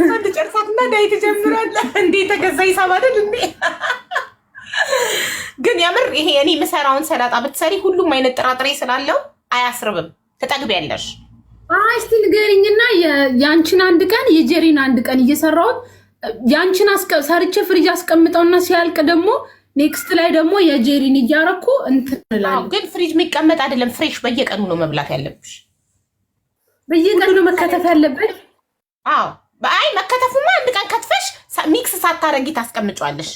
አንድ ጨርሳትና ዳይት ጀምራለህ እንዴ? ተገዛ ሂሳብ አይደል እንዴ? ግን የምር ይሄ እኔ የምሰራውን ሰላጣ ብትሰሪ ሁሉም አይነት ጥራጥሬ ስላለው አያስርብም፣ ትጠግቢያለሽ። እስቲ ንገሪኝና ያንቺን አንድ ቀን የጀሪን አንድ ቀን እየሰራሁት ያንቺን ሰርቼ ፍሪጅ አስቀምጠውና ሲያልቅ ደግሞ ኔክስት ላይ ደግሞ የጀሪን እያረኩ እንትላል። ግን ፍሪጅ የሚቀመጥ አይደለም፣ ፍሬሽ በየቀኑ ነው መብላት ያለብሽ። በየቀኑ ነው መከተፍ ያለብሽ። አዎ በአይ መከተፉማ አንድ ቀን ከትፈሽ ሚክስ ሳታረጊ ታስቀምጫለሽ።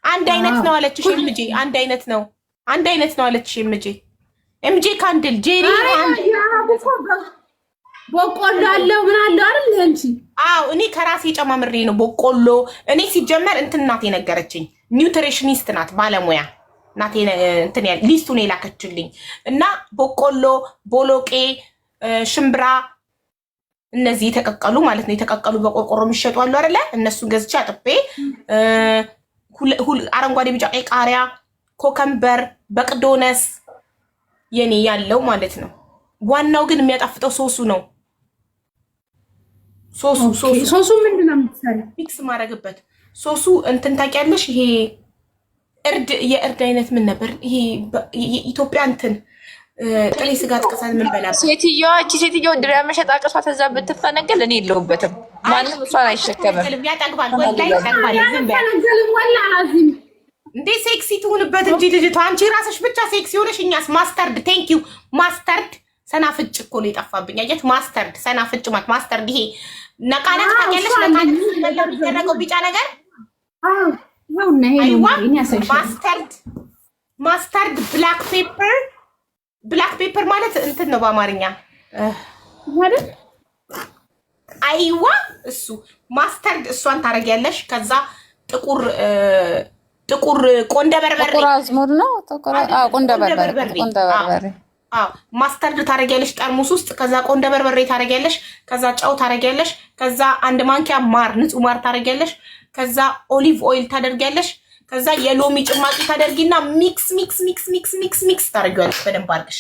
አንድ አይነት ነው አለችሽ ኤምጄ። አንድ አይነት ነው አለችሽ ኤምጄ። ኤምጄ ካንድል ጄሪ በቆሎ አለው ምን አለው አይደል አንቺ? አዎ እኔ ከራሴ ጨማምሬ ነው በቆሎ። እኔ ሲጀመር እንትን ናት የነገረችኝ፣ ኒውትሪሽኒስት ናት ባለሙያ ናት። እንትን ያለ ሊስቱን የላከችልኝ እና በቆሎ፣ ቦሎቄ፣ ሽምብራ እነዚህ የተቀቀሉ ማለት ነው። የተቀቀሉ በቆርቆሮ የሚሸጡ አሉ አይደለ? እነሱን ገዝቼ አጥቤ አረንጓዴ፣ ቢጫ፣ ቀይ ቃሪያ፣ ኮከምበር፣ በቅዶነስ የኔ ያለው ማለት ነው። ዋናው ግን የሚያጣፍጠው ሶሱ ነው። ሶሱ ምንድን ነው የምትሰሪው? ሚክስ ማድረግበት ሶሱ እንትን ታውቂያለሽ? ይሄ የእርድ አይነት ምን ነበር ይሄ? የኢትዮጵያ እንትን ጥሬ ስጋ ጥቀሳት ምን በላበት ሴትዮዋ ድሪያ መሸጥ አቅሷ ተዛ ብትፈነገል እኔ የለሁበትም። ማንም እሷን አይሸከምም። ያጠግባል፣ ወላሂ ያጠግባል። ዝም በይ እንዴ ሴክሲ ትሁንበት እንጂ ልጅቷ። አንቺ ራስሽ ብቻ ሴክሲ ሆነሽ እኛስ ማስተርድ። ቴንክ ዩ ማስተርድ። ሰናፍጭ እኮ ነው የጠፋብኝ። አየት ማስተርድ፣ ሰናፍጭ ማለት ማስተርድ። ይሄ ነቃነቅ ታውቂያለሽ? ነቃነቅ የሚደረገው ቢጫ ነገር ማስተርድ። ብላክ ፔፐር ማለት እንትን ነው በአማርኛ አይደል? አይዋ እሱ ማስተርድ። እሷን ታረጊያለሽ። ከዛ ጥቁር ቆንደ በርበሬ፣ ጥቁር አዝሙድ ነው። ቆንደ በርበሬ ማስተርድ ታረጊያለሽ ጠርሙስ ውስጥ። ከዛ ቆንደ በርበሬ ታረጊያለሽ። ከዛ ጨው ታረጊያለሽ። ከዛ አንድ ማንኪያ ማር፣ ንጹህ ማር ታረጊያለሽ። ከዛ ኦሊቭ ኦይል ታደርጊያለሽ። ከዛ የሎሚ ጭማቂ ታደርጊና ሚክስ ታረጊያለሽ በደንብ አድርገሽ።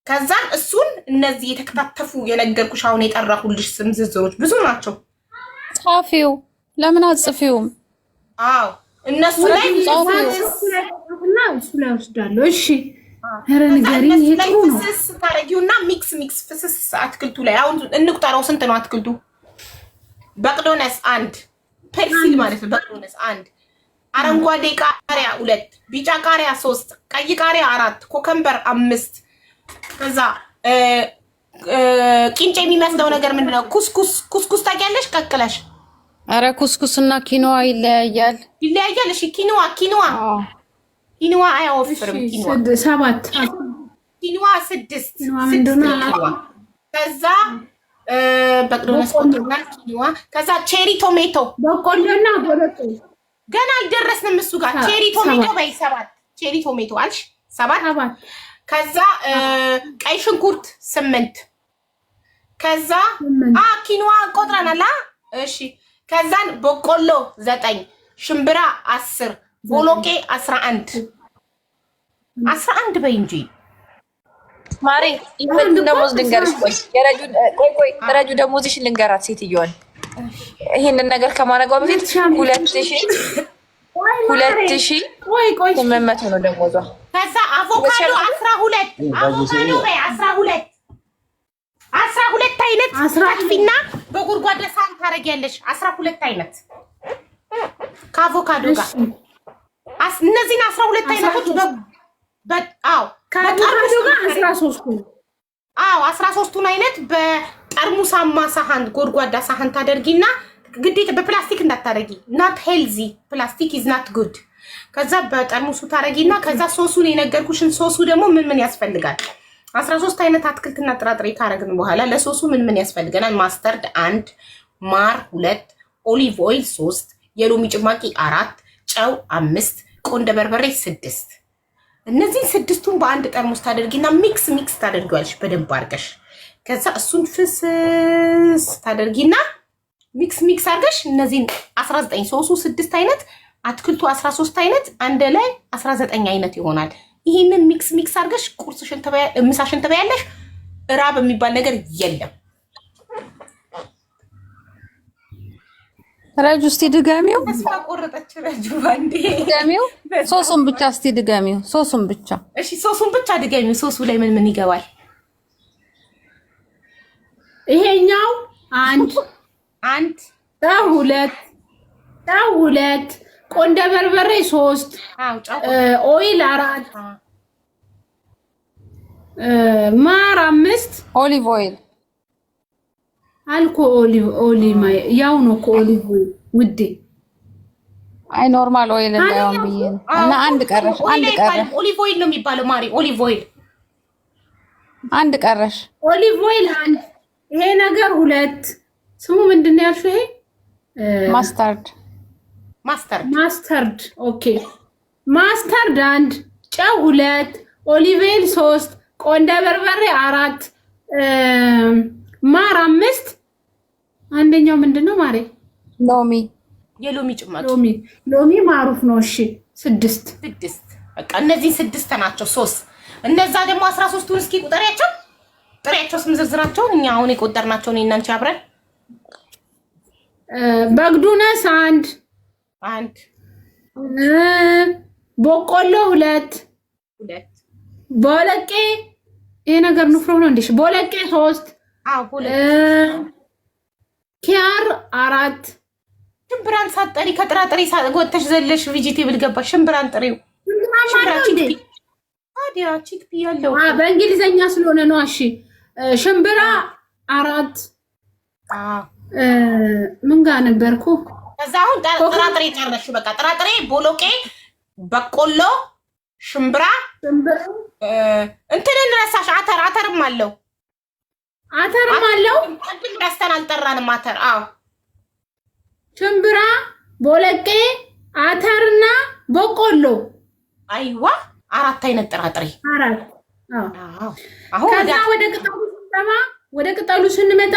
ከዛ እሱን እነዚህ የተከታተፉ የነገርኩሽ አሁን የጠራሁልሽ ስም ዝርዝሮች ብዙ ናቸው። ጻፊው ለምን አጽፊውም? አዎ እነሱ ላይ ጻፊውና እሱ ላይ ወስዳለሁ። እሺ ኧረ ንገሪኝ። ይሄ ጥሩ ነው። ፍስስ ታረጊውና ሚክስ ፍስስ አትክልቱ ላይ አሁን እንቁጠረው። ስንት ነው አትክልቱ? በቅዶነስ 1፣ ፐርሲል ማለት ነው። በቅዶነስ 1፣ አረንጓዴ ቃሪያ 2፣ ቢጫ ቃሪያ 3፣ ቀይ ቃሪያ 4፣ ኮከምበር 5። ከዛ ቂንጬ የሚመስለው ነገር ምንድነው? ኩስኩስ ታውቂያለሽ? ቀቅለሽ። አረ ኩስኩስና ኪኖዋ ይለያያል። እሺ ኪኖዋ አያወፍርም። ኪኖዋ 7 ኪኖዋ 6 ከዛ በቅዶነስ ኮንትሮል ኪኖዋ። ከዛ ቼሪ ቶሜቶ፣ በቆሎና ቦሎቄ ገና አልደረስንም እሱ ጋር። ቼሪ ቶሜቶ በይ 7 ቼሪ ቶሜቶ አልሽ 7። ከዛ ቀይ ሽንኩርት 8። ከዛ ኪኖዋ ቆጥረናል። እሺ ከዛን በቆሎ 9፣ ሽምብራ 10፣ ቦሎቄ 11 በይ እንጂ ማሬ። ይሄን ደሞዝ ልንገርሽ። ቆይ ረጁ ደሞዝሽን ልንገራት ሴትዮዋን። ይሄንን ነገር ከማድረጓ በፊት 2800 ነው ደሞዟ። ከዛ አቮካዶ 12 በይ 12 አይነት አጥፊና በጉርጓዳ ሳህን ታረጊያለሽ። 12 አይነት ከአቮካዶ ጋር እነዚህን 12 አይነቶች ከአቮካዶ ጋር 13ቱን አይነት በጠርሙሳማ ሳህን ጎድጓዳ ሳህን ታደርጊና ግዴታ በፕላስቲክ እንዳታረጊ። ናት ሄልዚ ፕላስቲክ ኢዝ ናት ጉድ። ከዛ በጠርሙሱ ታረጊና ከዛ ሶሱን የነገርኩሽን ሶሱ ደግሞ ምን ያስፈልጋል? 13 አይነት አትክልትና ጥራጥሬ ካረግን በኋላ ለሶሱ ምን ያስፈልገናል? ማስተርድ 1፣ ማር 2፣ ኦሊቭ ኦይል 3፣ የሎሚ ጭማቂ 4፣ ጨው 5፣ ቆንደ በርበሬ 6። እነዚህን 6ቱን በአንድ ጠርሙስ ታደርጊና ሚክስ ታደርጊዋለሽ በደንብ አድርገሽ። ከዛ እሱን ፍስስ ታደርጊና ሚክስ አድርገሽ እነዚህን 19 ሶሱ 6 አይነት አትክልቱ 13 አይነት አንድ ላይ 19 አይነት ይሆናል። ይሄንን ሚክስ አድርገሽ ቁርስሽን ምሳሽን ትበያለሽ። ራብ የሚባል ነገር የለም። ረጁ እስቲ ድጋሚው። ተስፋ ቆረጠች ረጁ ባንዴ። ድጋሚው ሶሱን ብቻ እስቲ ድጋሚው። ሶሱን ብቻ እሺ፣ ሶሱን ብቻ ድጋሚው። ሶሱ ላይ ምን ይገባል? ይሄኛው አንድ ሁለት ቆንደ በርበሬ 3 ኦይል 4 ማር 5 ኦሊቭ ኦይል አልኮ ኦሊቭ ያው ነው እኮ ኦሊቭ ውዴ። አይ ኖርማል ኦይል እንዳይሆን ብዬ ነው። እና አንድ ቀረሽ። ኦሊቭ ኦይል ነው የሚባለው ማሪ። ኦሊቭ ኦይል አንድ ቀረሽ። ኦሊቭ ኦይል አንድ። ይሄ ነገር 2 ስሙ ምንድን ነው ያልሽው? ይሄ ማስተርድ ኦኬ። ማስተርድ 1 ጨው 2 ኦሊቭ ኦይል 3 ቆንደ በርበሬ 4 ማር 5 አንደኛው ምንድነው ማሬ? ሎሚ የሎሚ ጭማቂ ሎሚ ማሩፍ ነው። እሺ 6 በቃ እነዚህ 6 ናቸው። 3 እነዛ ደግሞ 13ቱን እስኪ ቁጠሪያቸው፣ ጥሪያቸው ስም ዝርዝራቸውን እኛ አሁን የቆጠርናቸው ነው። እናንቺ አብረን በግዱነስ 1 በቆሎ 2 ቦለቄ ይሄ ነገር ንፍሮ ነው እንዴ? ቦለቄ 3 ኪያር 4 ሽምብራን ሳጠሪ ከጥራጥሬ ወጥተሽ ዘለሽ ቬጂቴብል ገባሽ። ሽምብራን ጥሪው ታዲያ ቺክፒ ያለው በእንግሊዘኛ ስለሆነ ነው። እሺ ሽምብራ 4 ምን ጋር ነበርኩ? ከዛ አሁን ጥራጥሬ ጨረሽ። በቃ ጥራጥሬ ቦሎቄ፣ በቆሎ፣ ሽምብራ እንትን እንረሳሽ። አተርም አለው ቅድም ረስተን አልጠራንም። አተር ሽምብራ፣ ቦለቄ፣ አተርና በቆሎ። አይዋ 4 አይነት ጥራጥሬ 4። አሁን ወደ ቅጠሉ ስንመጣ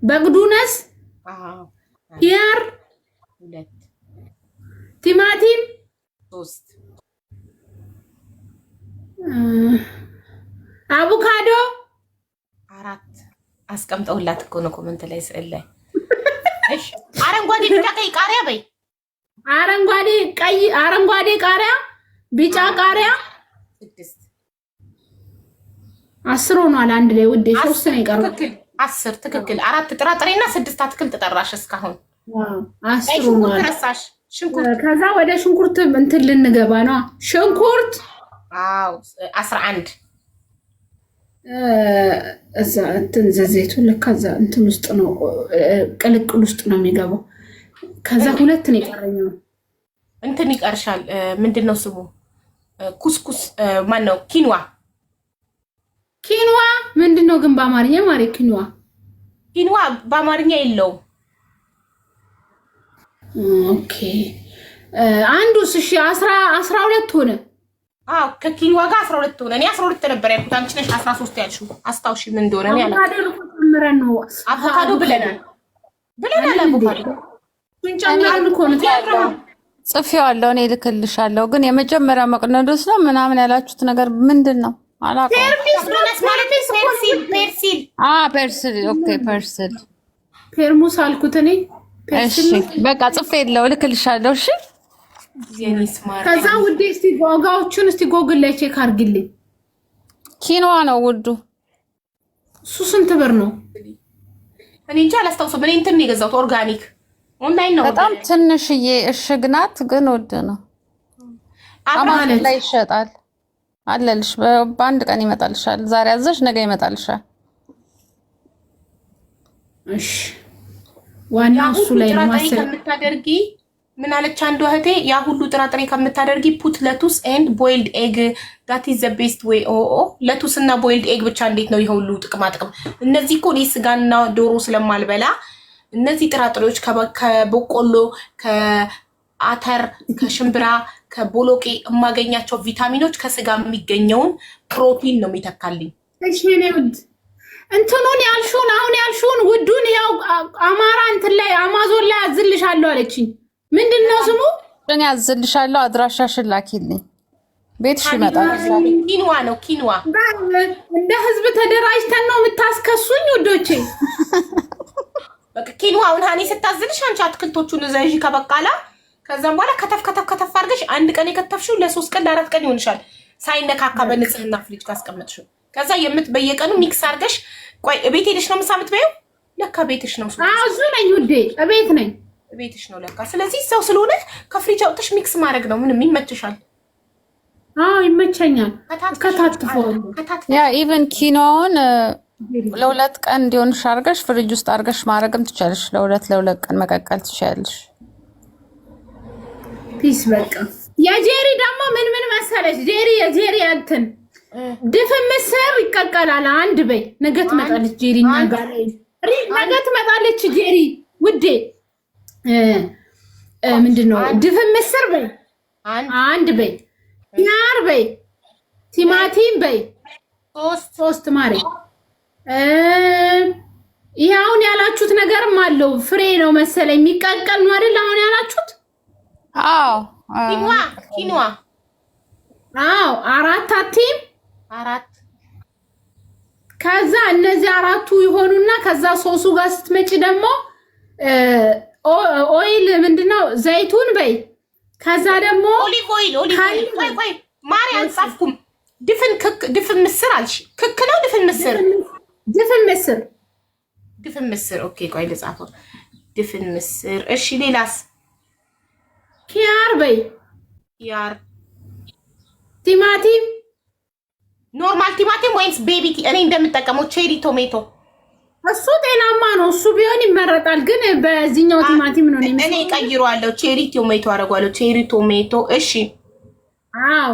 በግዱነስ ኪያር 2 ቲማቲም 3 አቮካዶ 4 አስቀምጠውላት እኮ ነው ኮሜንት ላይ ስዕል ላይ። እሺ አረንጓዴ ቢጫ ቀይ ቃሪያ በይ። አረንጓዴ ቃሪያ፣ ቢጫ ቃሪያ 6 10 ሆኗል አንድ ላይ ውዴ። 3 ነው የቀረው። 10 ትክክል። 4 ጥራጥሬና 6 አትክልት ጠራሽ እስካሁን። 10 ሆኗል። ተረሳሽ ሽንኩርት። ከዛ ወደ ሽንኩርት እንትን ልንገባ ነው። ሽንኩርት 11 እዛ እንትን ዘይቱ ለካ እዛ እንትን ውስጥ ነው ቅልቅል ውስጥ ነው የሚገባው። ከዛ 2 ነው የቀረኛው። እንትን ይቀርሻል። ምንድነው ስሙ? ኩስኩስ ማነው? ኪንዋ ምንድነው ግን በአማርኛ ማሪ? ኪንዋ በአማርኛ የለውም። ኦኬ አንዱስ እሺ 12 ሆነ። ከኪንዋ ጋር 12 ሆነ። እኔ 12 ነበር ያልኩት፣ አንቺ ነሽ 13 ያልሽው። አስታውሺ ምን እንደሆነ ነው ያለው። አቮካዶ ብለናል። አቮካዶ እንጨምራለን እኮ ነው ጽፌዋለሁ። እኔ ልክልሻለሁ። ግን የመጀመሪያ መቅነዶስ ነው ምናምን ያላችሁት ነገር ምንድነው? አላውቅም። ፐርሲል ኦኬ፣ ፐርሲል ፔርሙስ አልኩት እኔ። እሺ በቃ ጽፌለው ልክልሻለሁ። እሺ ከዛ ውዴ እስቲ ዋጋዎቹን እስቲ ጎግል ላይ ቼክ አድርግልኝ። ኪኖዋ ነው ውዱ። እሱ ስንት ብር ነው? እኔ እንጃ አላስታውሰውም። እኔ እንትን ነው የገዛሁት ኦርጋኒክ ኦንላይን ነው። በጣም ትንሽዬ እሽግ ናት ግን ውድ ነው። አማን ላይ ይሸጣል አለልሽ። በአንድ ቀን ይመጣልሻል። ዛሬ አዘሽ ነገ ይመጣልሻል። እሺ ዋናው እሱ ላይ ነው ማለት ከምታደርጊ ምን አለች አንዷ እህቴ፣ ያ ሁሉ ጥራጥሬ ከምታደርጊ ፑት ለቱስ ኤንድ ቦይልድ ኤግ that is the best way። ለቱስ እና ቦይልድ ኤግ ብቻ እንዴት ነው ይሄ ሁሉ ጥቅማ ጥቅም? እነዚህ እኮ እኔ ስጋና ዶሮ ስለማልበላ እነዚህ ጥራጥሬዎች ከበቆሎ፣ ከአተር፣ ከሽምብራ፣ ከቦሎቄ የማገኛቸው ቪታሚኖች ከስጋ የሚገኘውን ፕሮቲን ነው የሚተካልኝ። እሺ እኔ ውድ እንትኑን ያልሹን አሁን ያልሹን ውዱን ያው አማራ እንትን ላይ አማዞን ላይ አዝልሻለሁ አለችኝ። ምንድነው ስሙ? እኔ አዝልሻለሁ። አድራሻሽን ላኪልኝ፣ ቤትሽ ይመጣል። ኪንዋ ነው ኪንዋ። እንደ ህዝብ ተደራጅተን ነው የምታስከሱኝ ውዶቼ። በቃ ኪንዋውን ሃኒ ስታዝልሽ አንቺ አትክልቶቹን ዘይጂ ከበቃላ ከዛም በኋላ ከተፍ አድርገሽ አንድ ቀን የከተፍሽው ለ3 ቀን ለ4 ቀን ይሆንሻል ሳይነካካ በንጽህና ፍሪጅ ካስቀመጥሽው ከዛ በየቀኑ ሚክስ አድርገሽ ቆይ ቤት ሄደሽ ነው ምሳ የምትበይው ለካ ቤትሽ ነው እሱ ነኝ ውዴ ቤት ነኝ ቤትሽ ነው ለካ ስለዚህ ሰው ስለሆነ ከፍሪጅ አውጥተሽ ሚክስ ማድረግ ነው ምንም ይመችሻል ይመቸኛል ከታትፎ ያ ኢቭን ኪኖውን ለ2 ቀን እንዲሆንሽ አድርገሽ ፍሪጅ ውስጥ አድርገሽ ማድረግም ትችያለሽ ለ2 ቀን መቀቀል ትችያለሽ ፒስ በቃ የጄሪ ደግሞ ምን መሰለሽ የጄሪ እንትን ድፍን ምስር ይቀቀላል አንድ በይ ነገ ትመጣለች ጄሪ እና ጋር ነገ ትመጣለች ጄሪ ውዴ ምንድነው ድፍን ምስር በይ አንድ በይ ያር በይ ቲማቲም በይ 3 ማሪ ይሄውን ያላችሁት ነገርም አለው ፍሬ ነው መሰለኝ የሚቀቀል ነው አይደል አሁን ያላችሁት አዎ ኪንዋ 4 አቲም 4 ከዛ እነዚህ 4ቱ ይሆኑና ከዛ ሶሱ ጋር ስትመጪ ደግሞ ኦይል ምንድነው ዘይቱን በይ ከዛ ደግሞ ኦሊቭ ኦይል ቆይ ማርያም ጻፍኩም ድፍን ምስር አልሽ ክክ ነው ድፍን ምስር ኦኬ ቆይ ልጻፈው ድፍን ምስር እሺ ሌላስ ኪያር በይ ኪያር ቲማቲም ኖርማል ቲማቲም ወይስ ቤቢ እኔ እንደምጠቀመው ቼሪ ቶሜቶ እሱ ጤናማ ነው እሱ ቢሆን ይመረጣል ግን በዚህኛው ቲማቲም ነው እኔ ቀይሯለሁ ቼሪ ቶሜቶ አደርጋለሁ ቼሪ ቶሜቶ እሺ አዎ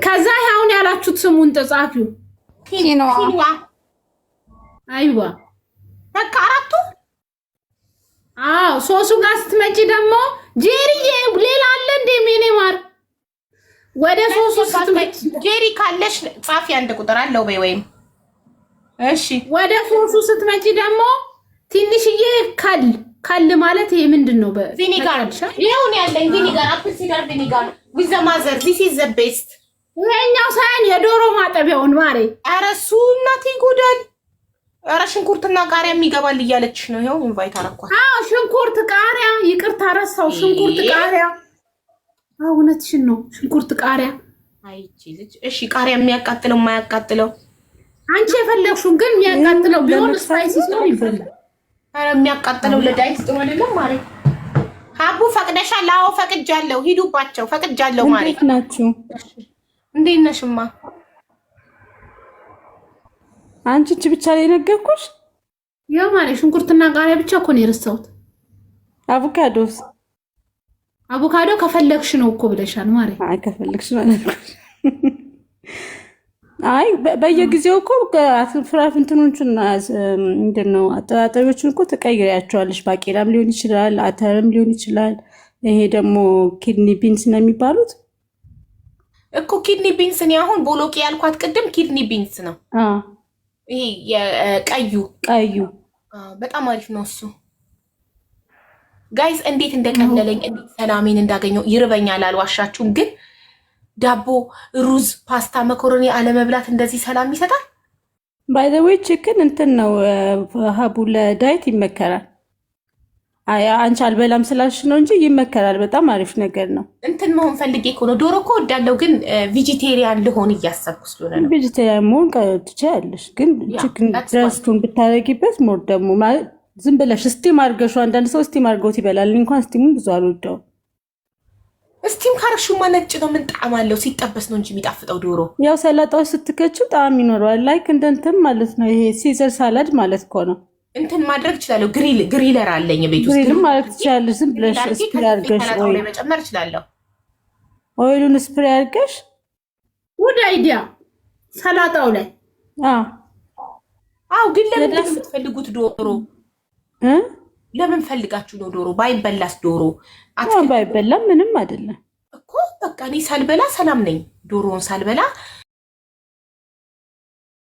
ከዛ አሁን ያላችሁት ስሙን ተጻፊው ኪንዋ አይዋ በቃ 4ቱ ሶሱ ጋር ስትመጪ ደግሞ ጄሪዬ ሌላ አለ እንደ ሚኒማር ወደ ሶሱ ስትመጪ ጄሪ ካለሽ ጻፊ አንድ ቁጥር አለው በይ ወይም እሺ ወደ ሶሱ ስትመጪ ደግሞ ትንሽዬ ካል ማለት ይሄ ምንድነው ቪኒጋር ይሄውን ያለኝ ቪኒጋር አፕል ሲደር ቪኒጋር with the mother this is the best ይሄኛው ሳይን የዶሮ ማጠቢያውን ማሬ ኧረ እሱ እናቴ ይጎዳል ኧረ ሽንኩርትና ቃሪያ የሚገባል እያለችሽ ነው ይሄው ኢንቫይት አረኳት ሽንኩርት ቃሪያ ይቅርታ ረሳው ሽንኩርት ቃሪያ እውነትሽን ነው ሽንኩርት ቃሪያ አይቺ ልጅ እሺ ቃሪያ የሚያቃጥለው የማያቃጥለው አንቺ የፈለግሽው ግን የሚያቃጥለው ቢሆን ስፓይሲ ነው ይበላል ኧረ የሚያቃጥለው ለዳይት ጥሩ አይደለም ማሬ ሀቡ ፈቅደሻል አዎ ፈቅጃለሁ ሂዱባቸው ፈቅጃለሁ ማሬ እንዴት ናችሁ እንዴት ነሽማ አንቺ እቺ ብቻ ላይ ነገርኩሽ ያው ማሬ ሽንኩርትና ቃሪያ ብቻ እኮ ነው የረሳሁት አቮካዶ ከፈለግሽ ነው እኮ ብለሻል ማሬ አይ ከፈለግሽ ማለት ነው አይ በየጊዜው እኮ ፍራፍንቱን ምንድነው አጠራጣሪዎችን እኮ ተቀይሪያቸዋለሽ ባቄላም ሊሆን ይችላል አተርም ሊሆን ይችላል ይሄ ደግሞ ኪድኒ ቢንስ ነው የሚባሉት እኮ ኪድኒ ቢንስ ነው አሁን ቦሎቄ ያልኳት ቅድም ኪድኒ ቢንስ ነው ይሄ የቀዩ በጣም አሪፍ ነው እሱ ጋይስ እንዴት እንደቀለለኝ እንዴት ሰላሜን እንዳገኘው ይርበኛል አልዋሻችሁም ግን ዳቦ ሩዝ ፓስታ መኮሮኒ አለመብላት እንደዚህ ሰላም ይሰጣል ባይ ዘ ዌይ ቺክን እንትን ነው ሀቡ ለዳይት ይመከራል አንቺ አልበላም ስላልሽ ነው እንጂ ይመከራል በጣም አሪፍ ነገር ነው እንትን መሆን ፈልጌ እኮ ነው ዶሮ እኮ ወዳለው ግን ቬጂቴሪያን ልሆን እያሰብኩ ስለሆነ ነው ቬጂቴሪያን መሆን ትችያለሽ ግን ቺክን ድረስቱን ብታረጊበት ሞር ደግሞ ማለት ዝም ብለሽ ስቲም አድርገሽው አንዳንድ ሰው ስቲም አድርገውት ይበላል እንኳን ስቲሙን ብዙ አልወደውም ስቲም ካረግሽማ ነጭ ነው ምን ጣዕም አለው ሲጠበስ ነው እንጂ የሚጣፍጠው ዶሮ ያው ሰላጣው ስትከቺው ጣዕም ይኖረዋል ላይክ እንደንተም ማለት ነው ይሄ ሲዘር ሳላድ ማለት እኮ ነው እንትን ማድረግ እችላለሁ ግሪለር አለኝ ቤት ውስጥ ግሪል ማለት ትችላለሽ ዝም ብለሽ ስፕሬይ አድርገሽ ወይ መጨመር እችላለሁ ኦይሉን ስፕሬይ አድርገሽ ወደ አይዲያ ሰላጣው ላይ አው ግን ለምን የምትፈልጉት ዶሮ ለምን ፈልጋችሁ ነው ዶሮ ባይበላስ ዶሮ ባይበላም ምንም አይደለም እኮ በቃ እኔ ሳልበላ ሰላም ነኝ ዶሮውን ሳልበላ